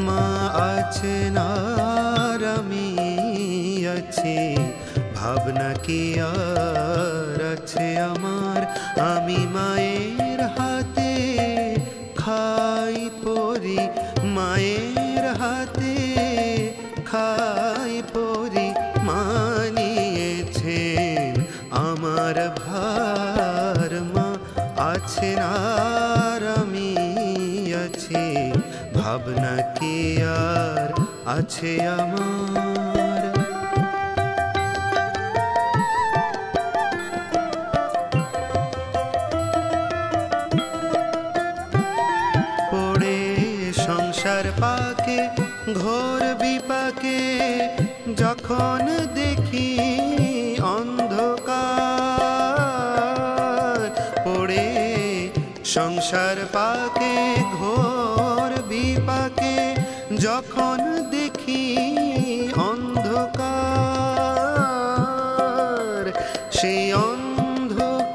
মা আছেন আর আমি আছি, ভাবনা কি আর আছে আমার। আমি মায়ের হাতে খাই পরি, মায়ের হাতে খাই পরি, মানিয়েছেন আমার ভার। মা আছেন আর আমি আছি, ভাবনা কি আর আছে আমার। পড়ে সংসার পাকে ঘোর বিপাকে, যখন দেখি অন্ধকার। পড়ে সংসার পাকে ঘোর বিপাকে, যখন দেখি অন্ধকার। সেই অন্ধকারের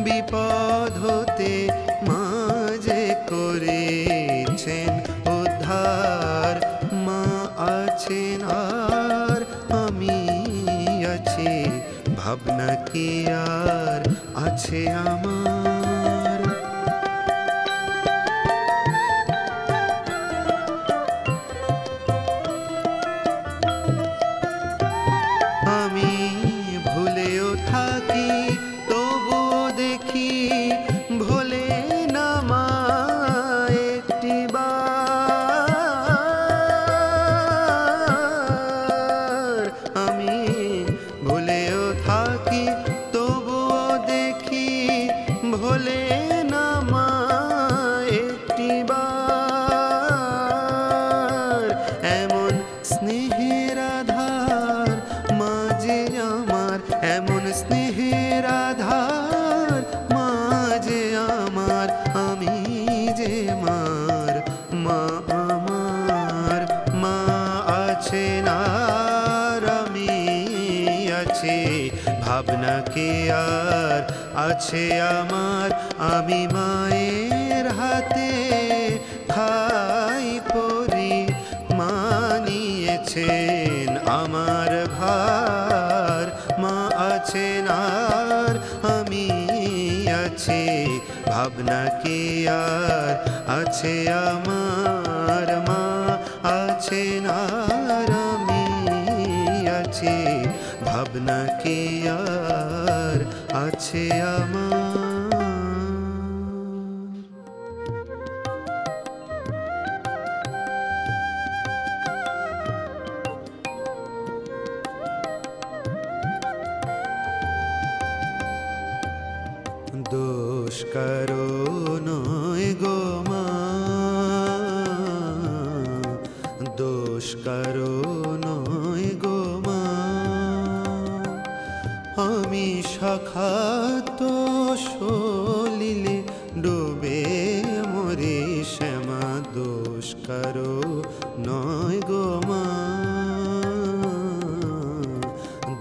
বিপদ হতে মাঝে করেছেন উদ্ধার। মা আছেন আর আমি আছি, ভাবনা কি আর আছে আমার। আমি ভুলেও থাকি তবুও দেখি, ভোলে না মা একটি বার। আমি ভুলেও থাকি তবুও দেখি, ভোলে না মা একটি বার। এমন স্নেহের আধার মাঝে আমার, এমন স্নেহের আধার মাঝে আমার। আমি যে মার, মা আমার। মা আছেন আর আমি আছি, ভাবনা কি আর আছে আমার। আমি মায়ের হাতে খাই পরি, মানিয়েছেন আমার ভার। মা আছেন আর আমি আছি, ভাবনা কি আর আছে আমার। মা আছেন আর আমি আছি, ভাবনা কি আর আছে আমার। দোষ কারো নয় গো মা, দোষ কারো নয় গো মা। আমি সাক্ষাৎ সলিলে ডুবে মরি শ্যামা, দোষ কারো নয় গো মা,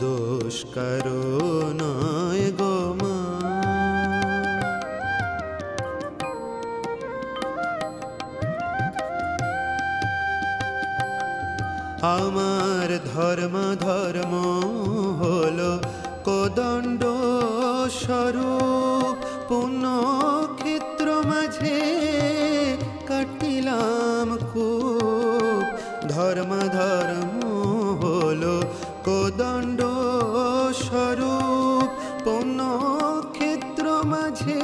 দোষ কারো নয় গো মা। আমার ধর্ম ধর্ম হলো কোদণ্ড স্বরূপ, পুণ্যক্ষেত্র মাঝে কাটিলাম খুব। ধর্ম ধর্ম হলো কোদণ্ড স্বরূপ, পুণ্যক্ষেত্র মাঝে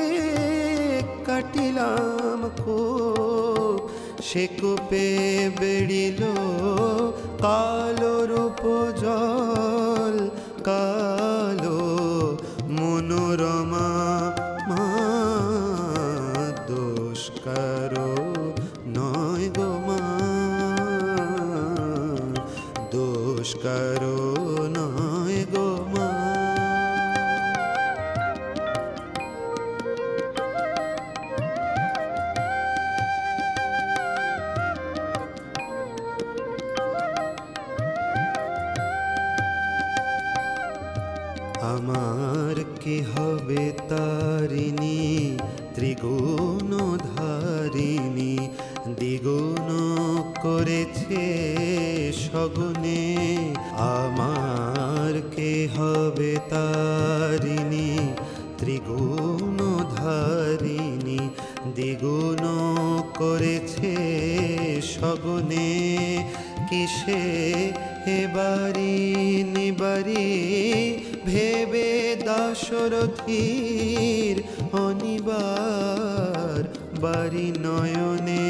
কাটিলাম খুব। সে কূপে বেড়িল কালো রূপ জল, কালো মনোরমা। মা দোষ কারো নয় গো মা, দোষ কারো নয় গো মা। আমার কি হবে তারিণী ত্রিগুণ ধারিণী, দিগো দ্বিগুণ করেছে সগুনে, আমার কে হবে তারিণী ত্রিগুণ ধারিণী। দ্বিগুণ করেছে সগুনে, কিসে এবারি নিবারি ভেবে দাশরথীর অনিবার বাড়ি নয়নে।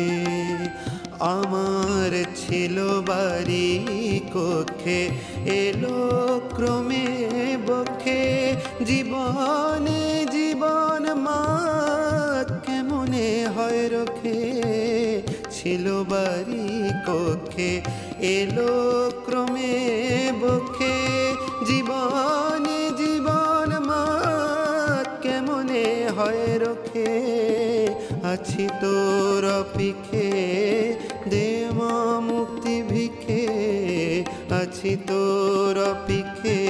আমার ছিল বাড়ি কক্ষে, এলো ক্রমে বক্ষে জীবনে জীবন মা কেমনে হয় রক্ষে। ছিল বাড়ি কক্ষে, এলো ক্রমে বক্ষে জীবনে জীবন মা কেমনে হয় রক্ষে। আছি তোর অপিখে দে মা মুক্তি ভিখে, আছি তোর অপিখে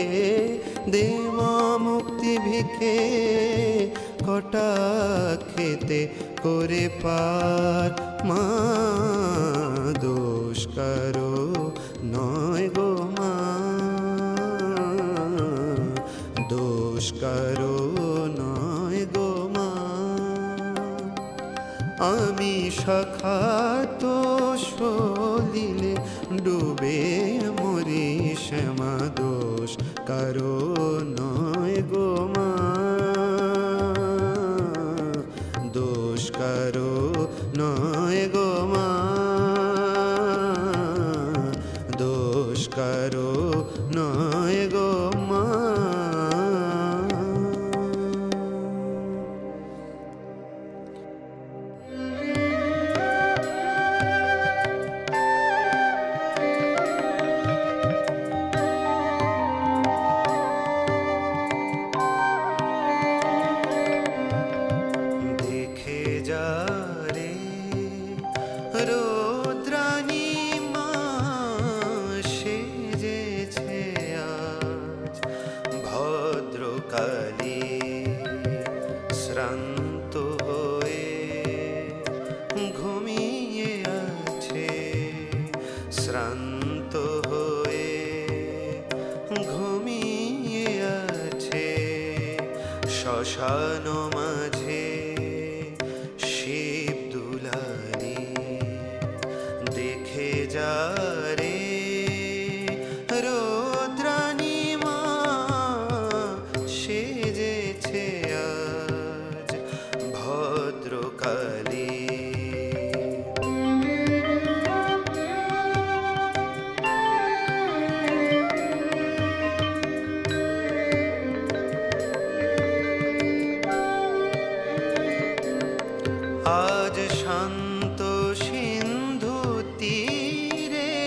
দে মা মুক্তি ভিখে। কটা খেতে করে পার মা দোষ কারো নয় গো মা, দোষ কারো নয় গো মা। আমি সখাত সলিলে ডুবে মরি শ্যামা, দোষ কারো নয় গো মা, দোষ কারো নয় গো মা, দোষ কারো নয় গো মা। রৌদ্রাণী মা সেজেছে আজ ভদ্রকালী, শ্রান্ত হয়ে ঘুমিয়ে আছে, শ্রান্ত হয়ে ঘুমিয়ে আছে। শ্মশান মাঝে শিব দুলারি দেখে যা রে রৌদ্রাণী মা সেজেছে আজ ভদ্রকালী। আজ শান্ত সিন্ধু তীরে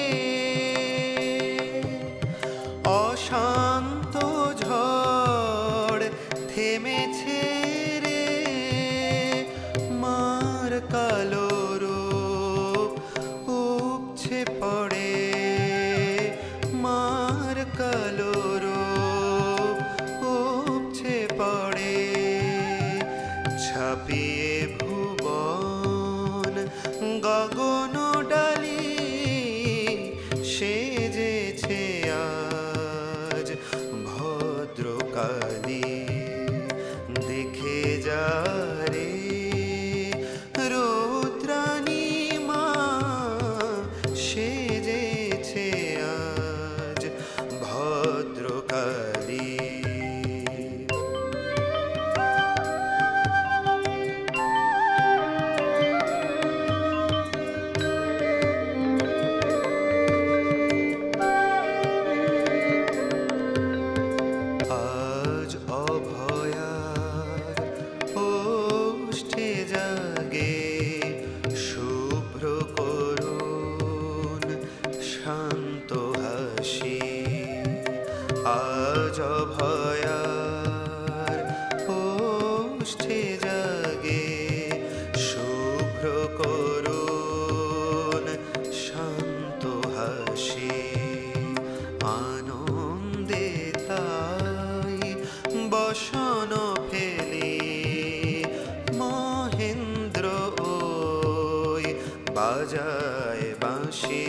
বাজায় বাঁশি।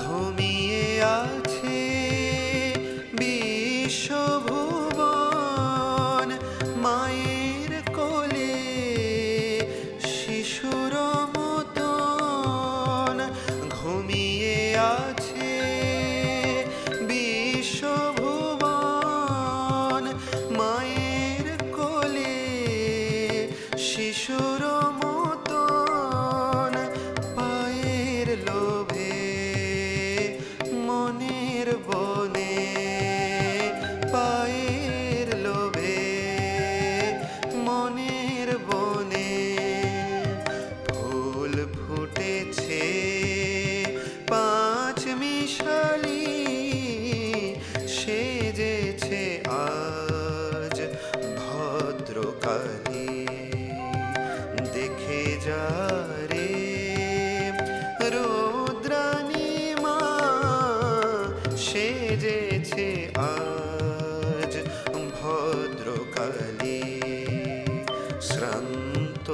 ঘুমিয়ে আছে বিশ্বভুবন মায়ের কোলে শিশুর মতন। ঘুমিয়ে আছে বিশ্বভুবন মায়ের কোলে শিশুর মতন। পায়ের লোভে মনের বনে, পায়ের লোভে মনের বনে ফুল ফুটেছে পাঁচ মিশালি। সেজেছে আজ ভদ্রকালী। দেখে যা রে রুদ্রাণী মা, সেজেছে আজ ভদ্রকালী। শ্রান্ত